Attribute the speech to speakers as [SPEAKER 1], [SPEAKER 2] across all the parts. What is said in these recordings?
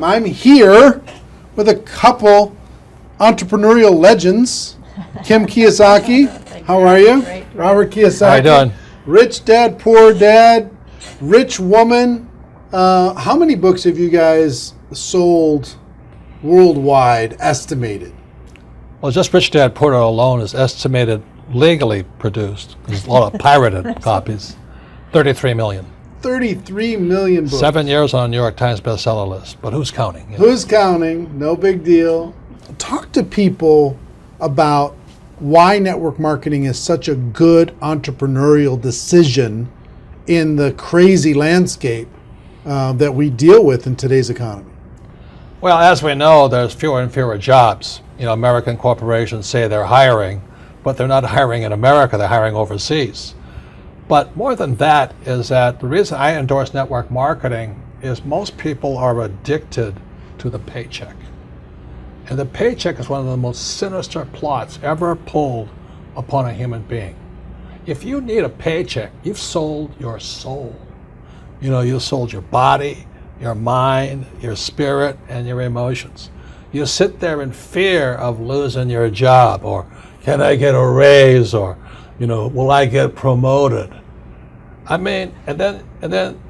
[SPEAKER 1] I'm here with a couple entrepreneurial legends. Kim Kiyosaki, how are you?
[SPEAKER 2] Great.
[SPEAKER 1] Robert Kiyosaki.
[SPEAKER 3] How you doing?
[SPEAKER 1] Rich Dad, Poor Dad, Rich Woman. How many books have you guys sold worldwide, estimated?
[SPEAKER 3] Well, just Rich Dad Poor Dad alone is estimated legally produced. There's a lot of pirated copies. 33 million.
[SPEAKER 1] 33 million books.
[SPEAKER 3] 7 years on a New York Times bestseller list. But who's counting? You know?
[SPEAKER 1] Who's counting? No big deal. Talk to people about why network marketing is such a good entrepreneurial decision in the crazy landscape that we deal with in today's economy.
[SPEAKER 3] Well, as we know, there's fewer and fewer jobs. You know, American corporations say they're hiring, but they're not hiring in America, they're hiring overseas. But more than that is that the reason I endorse network marketing is most people are addicted to the paycheck. And the paycheck is one of the most sinister plots ever pulled upon a human being. If you need a paycheck, you've sold your soul. You know, you've sold your body, your mind, your spirit, and your emotions. You sit there in fear of losing your job, or can I get a raise, or, you know, will I get promoted? I mean, and then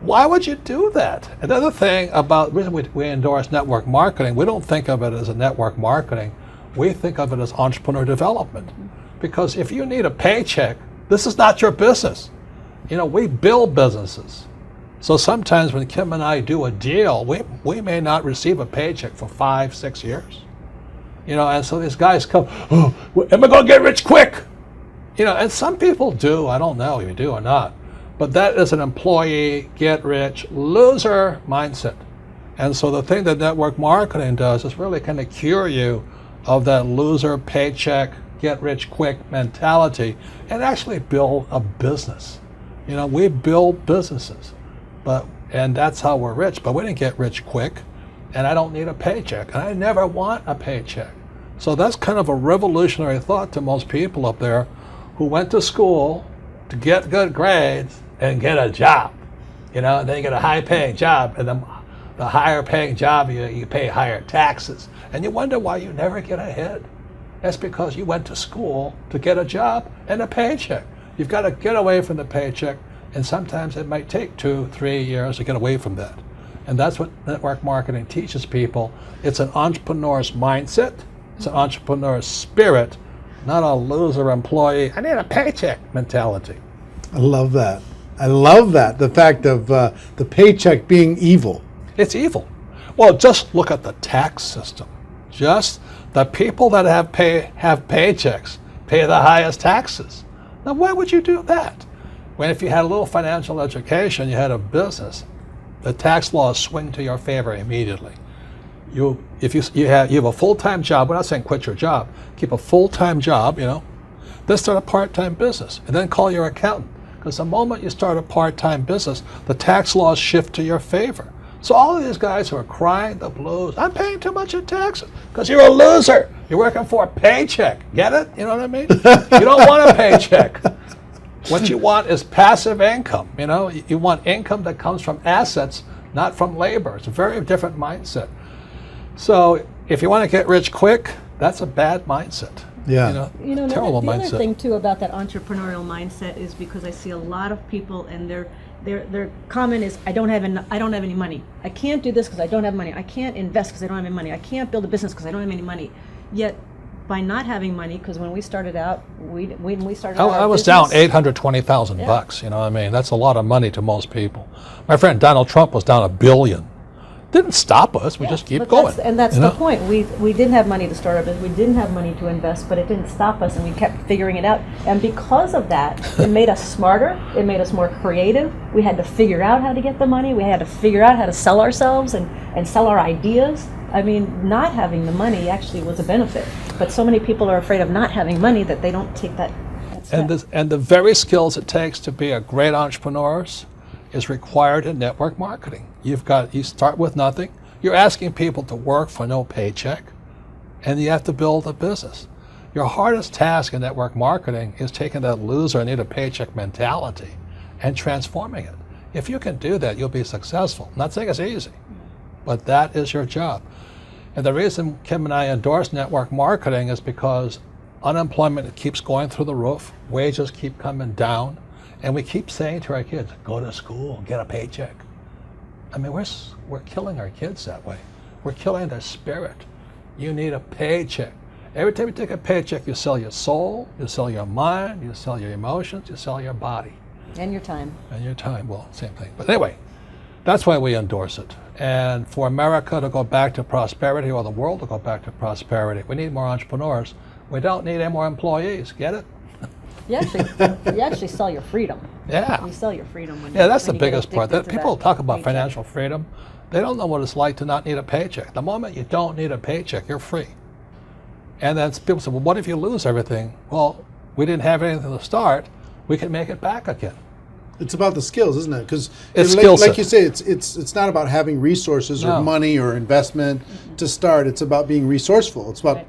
[SPEAKER 3] why would you do that? Another thing about the reason we endorse network marketing, we don't think of it as a network marketing, we think of it as entrepreneur development. Because if you need a paycheck, this is not your business. You know, we build businesses. So sometimes when Kim and I do a deal, we may not receive a paycheck for 5-6 years. You know, and so these guys come, oh, am I gonna get rich quick? You know, and some people do, I don't know if you do or not. But that is an employee, get rich, loser mindset. And so the thing that network marketing does is really kind of cure you of that loser paycheck, get rich quick mentality and actually build a business. You know, we build businesses, and that's how we're rich, but we didn't get rich quick, and I don't need a paycheck, and I never want a paycheck. So that's kind of a revolutionary thought to most people up there who went to school to get good grades and get a job, you know, and then you get a high-paying job, and the higher-paying job, you pay higher taxes, and you wonder why you never get ahead. That's because you went to school to get a job and a paycheck. You've got to get away from the paycheck, and sometimes it might take 2-3 years to get away from that. And that's what network marketing teaches people. It's an entrepreneur's mindset, it's an entrepreneur's spirit, not a loser employee, I need a paycheck mentality.
[SPEAKER 1] I love that. I love that. The fact of the paycheck being evil.
[SPEAKER 3] It's evil. Well, just look at the tax system. Just the people that have paychecks pay the highest taxes. Now, why would you do that? When if you had a little financial education, you had a business, the tax laws swing to your favor immediately. If you have a full-time job, we're not saying quit your job, keep a full-time job, you know, then start a part-time business and then call your accountant. Because the moment you start a part-time business, the tax laws shift to your favor. So all of these guys who are crying the blues, I'm paying too much in taxes, because you're a loser. You're working for a paycheck. Get it? You know what I mean? You don't want a paycheck. What you want is passive income. You know, you want income that comes from assets, not from labor. It's a very different mindset. So if you want to get rich quick, that's a bad mindset.
[SPEAKER 1] Yeah.
[SPEAKER 2] You know,
[SPEAKER 3] terrible
[SPEAKER 2] the
[SPEAKER 3] mindset.
[SPEAKER 2] other thing too about that entrepreneurial mindset is because I see a lot of people and their comment is I don't have any money. I can't do this because I don't have money. I can't invest because I don't have any money. I can't build a business because I don't have any money. Yet by not having money, because when we started out,
[SPEAKER 3] I was down $820,000 you know what I mean? That's a lot of money to most people. My friend Donald Trump was down $1 billion. Didn't stop us, we just keep going.
[SPEAKER 2] That's the point. We didn't have money to start our business, we didn't have money to invest, but it didn't stop us, and we kept figuring it out. And because of that, it made us smarter, it made us more creative. We had to figure out how to get the money, we had to figure out how to sell ourselves and sell our ideas. I mean, not having the money actually was a benefit, but so many people are afraid of not having money that they don't take that step.
[SPEAKER 3] And the very skills it takes to be a great entrepreneur is required in network marketing. You start with nothing. You're asking people to work for no paycheck, and you have to build a business. Your hardest task in network marketing is taking that loser, need a paycheck mentality and transforming it. If you can do that, you'll be successful. I'm not saying it's easy, but that is your job. And the reason Kim and I endorse network marketing is because unemployment keeps going through the roof, wages keep coming down, and we keep saying to our kids, go to school, get a paycheck. I mean, we're killing our kids that way. We're killing their spirit. You need a paycheck. Every time you take a paycheck, you sell your soul, you sell your mind, you sell your emotions, you sell your body.
[SPEAKER 2] And your time.
[SPEAKER 3] And your time, well, same thing. But anyway, that's why we endorse it. And for America to go back to prosperity, or the world to go back to prosperity, we need more entrepreneurs. We don't need any more employees. Get it?
[SPEAKER 2] You actually sell your freedom.
[SPEAKER 3] Yeah.
[SPEAKER 2] You sell your freedom when
[SPEAKER 3] Yeah, that's
[SPEAKER 2] when
[SPEAKER 3] the
[SPEAKER 2] you get
[SPEAKER 3] biggest part.
[SPEAKER 2] addicted to
[SPEAKER 3] People
[SPEAKER 2] that
[SPEAKER 3] talk about
[SPEAKER 2] paycheck.
[SPEAKER 3] financial freedom. They don't know what it's like to not need a paycheck. The moment you don't need a paycheck, you're free. And then people say, well, what if you lose everything? Well, we didn't have anything to start. We can make it back again.
[SPEAKER 1] It's about the skills, isn't it? Because
[SPEAKER 3] It's skill set.
[SPEAKER 1] like you say, it's not about having resources or
[SPEAKER 3] No.
[SPEAKER 1] money or investment to start. It's about being resourceful. It's about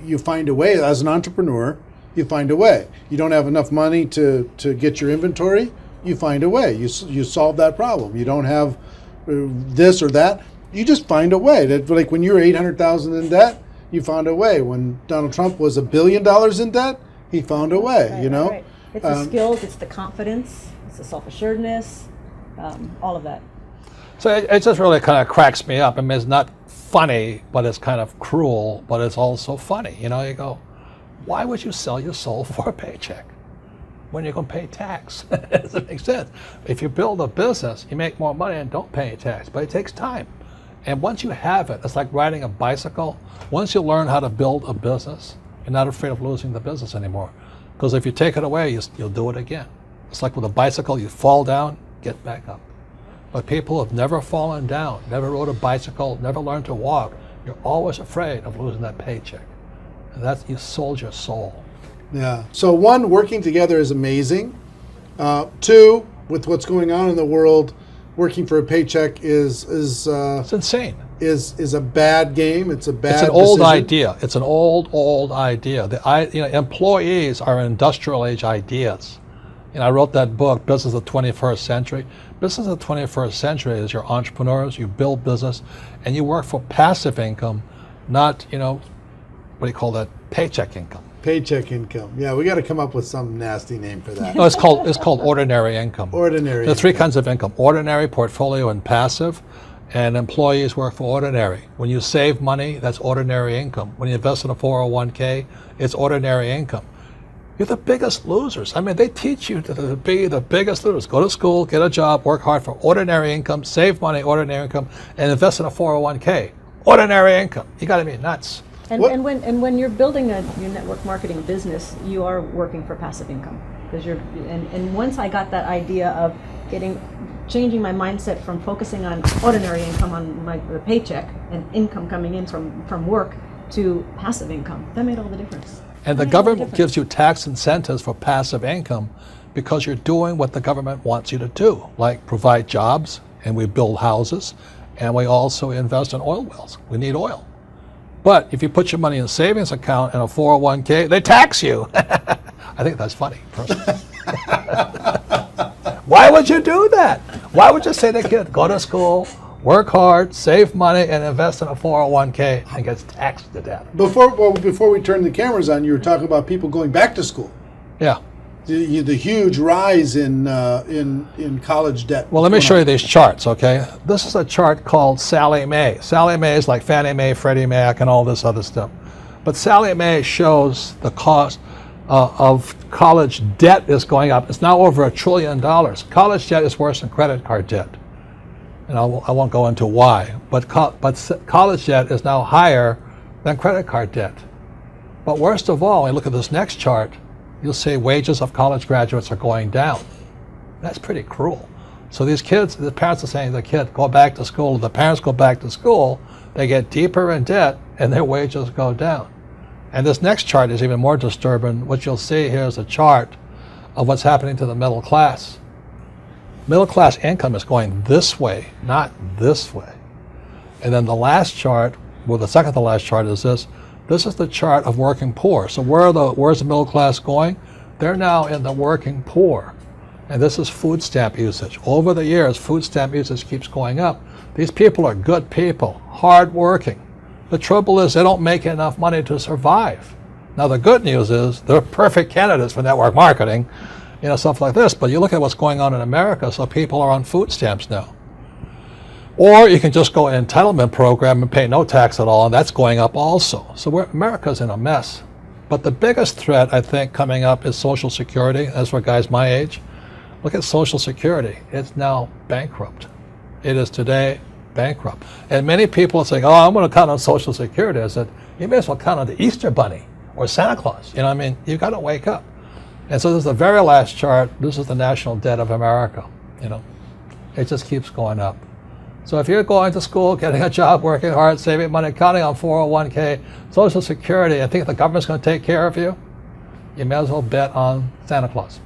[SPEAKER 1] you find a way. As an entrepreneur, you find a way. You don't have enough money to get your inventory, you find a way. You solve that problem. You don't have this or that, you just find a way. That, like when you're $800,000 in debt, you found a way. When Donald Trump was $1 billion in debt, he found a way.
[SPEAKER 2] Right,
[SPEAKER 1] you know,
[SPEAKER 2] right. It's the skills, it's the confidence, it's the self-assuredness, all of that.
[SPEAKER 3] So it just really kind of cracks me up. I mean, it's not funny, but it's kind of cruel, but it's also funny. You know, you go, why would you sell your soul for a paycheck when you're going to pay tax? It doesn't make sense. If you build a business, you make more money and don't pay any tax, but it takes time. And once you have it, it's like riding a bicycle. Once you learn how to build a business, you're not afraid of losing the business anymore. Because if you take it away, you'll do it again. It's like with a bicycle, you fall down, get back up. But people who have never fallen down, never rode a bicycle, never learned to walk, you're always afraid of losing that paycheck. And that's, you sold your soul.
[SPEAKER 1] Yeah. So one, working together is amazing. Two, with what's going on in the world, working for a paycheck is
[SPEAKER 3] It's insane.
[SPEAKER 1] is a bad game. It's a bad.
[SPEAKER 3] It's an old
[SPEAKER 1] decision.
[SPEAKER 3] idea. It's an old idea. Employees are industrial age ideas. I wrote that book, Business of the 21st Century. Business of the 21st Century is your entrepreneurs, you build business, and you work for passive income, not, what do you call that, paycheck income.
[SPEAKER 1] Paycheck income. Yeah, we got to come up with some nasty name for that.
[SPEAKER 3] No, it's called ordinary income.
[SPEAKER 1] Ordinary.
[SPEAKER 3] There are three kinds of income: ordinary, portfolio, and passive. And employees work for ordinary. When you save money, that's ordinary income. When you invest in a 401k, it's ordinary income. You're the biggest losers. I mean, they teach you to be the biggest losers. Go to school, get a job, work hard for ordinary income, save money, ordinary income, and invest in a 401k. Ordinary income. You got to be nuts.
[SPEAKER 2] And,
[SPEAKER 1] What-
[SPEAKER 2] and when you're building your network marketing business, you are working for passive income. Because and once I got that idea of changing my mindset from focusing on ordinary income on the paycheck and income coming in from work to passive income, that made all the difference.
[SPEAKER 3] And the government gives you tax incentives for passive income because you're doing what the government wants you to do, like provide jobs, and we build houses, and we also invest in oil wells. We need oil. But if you put your money in a savings account and a 401k, they tax you. I think that's funny, personally. Why would you do that? Why would you say to a kid, go to school, work hard, save money, and invest in a 401k and gets taxed to death?
[SPEAKER 1] Before we turn the cameras on, you were talking about people going back to school.
[SPEAKER 3] Yeah.
[SPEAKER 1] The huge rise in college debt.
[SPEAKER 3] Well, let me show you these charts, okay? This is a chart called Sallie Mae. Sallie Mae is like Fannie Mae, Freddie Mac, and all this other stuff. But Sallie Mae shows the cost of college debt is going up. It's now over $1 trillion. College debt is worse than credit card debt. And I won't go into why. But college debt is now higher than credit card debt. But worst of all, when you look at this next chart, you'll see wages of college graduates are going down. That's pretty cruel. So these kids, the parents are saying to the kid, go back to school. The parents go back to school, they get deeper in debt, and their wages go down. And this next chart is even more disturbing. What you'll see here is a chart of what's happening to the middle class. Middle class income is going this way, not this way. And then the last chart, well, the second to last chart is this. This is the chart of working poor. So where's the middle class going? They're now in the working poor. And this is food stamp usage. Over the years, food stamp usage keeps going up. These people are good people, hardworking. The trouble is they don't make enough money to survive. Now the good news is they're perfect candidates for network marketing, stuff like this. But you look at what's going on in America, so people are on food stamps now. Or you can just go an entitlement program and pay no tax at all, and that's going up also. So America's in a mess. But the biggest threat, I think, coming up is Social Security. As for guys my age, look at Social Security. It's now bankrupt. It is today bankrupt. And many people are saying, oh, I'm going to count on Social Security. I said, you may as well count on the Easter Bunny or Santa Claus. You've got to wake up. And so this is the very last chart. This is the national debt of America. It just keeps going up. So if you're going to school, getting a job, working hard, saving money, counting on 401k, Social Security, and think the government's going to take care of you, you may as well bet on Santa Claus.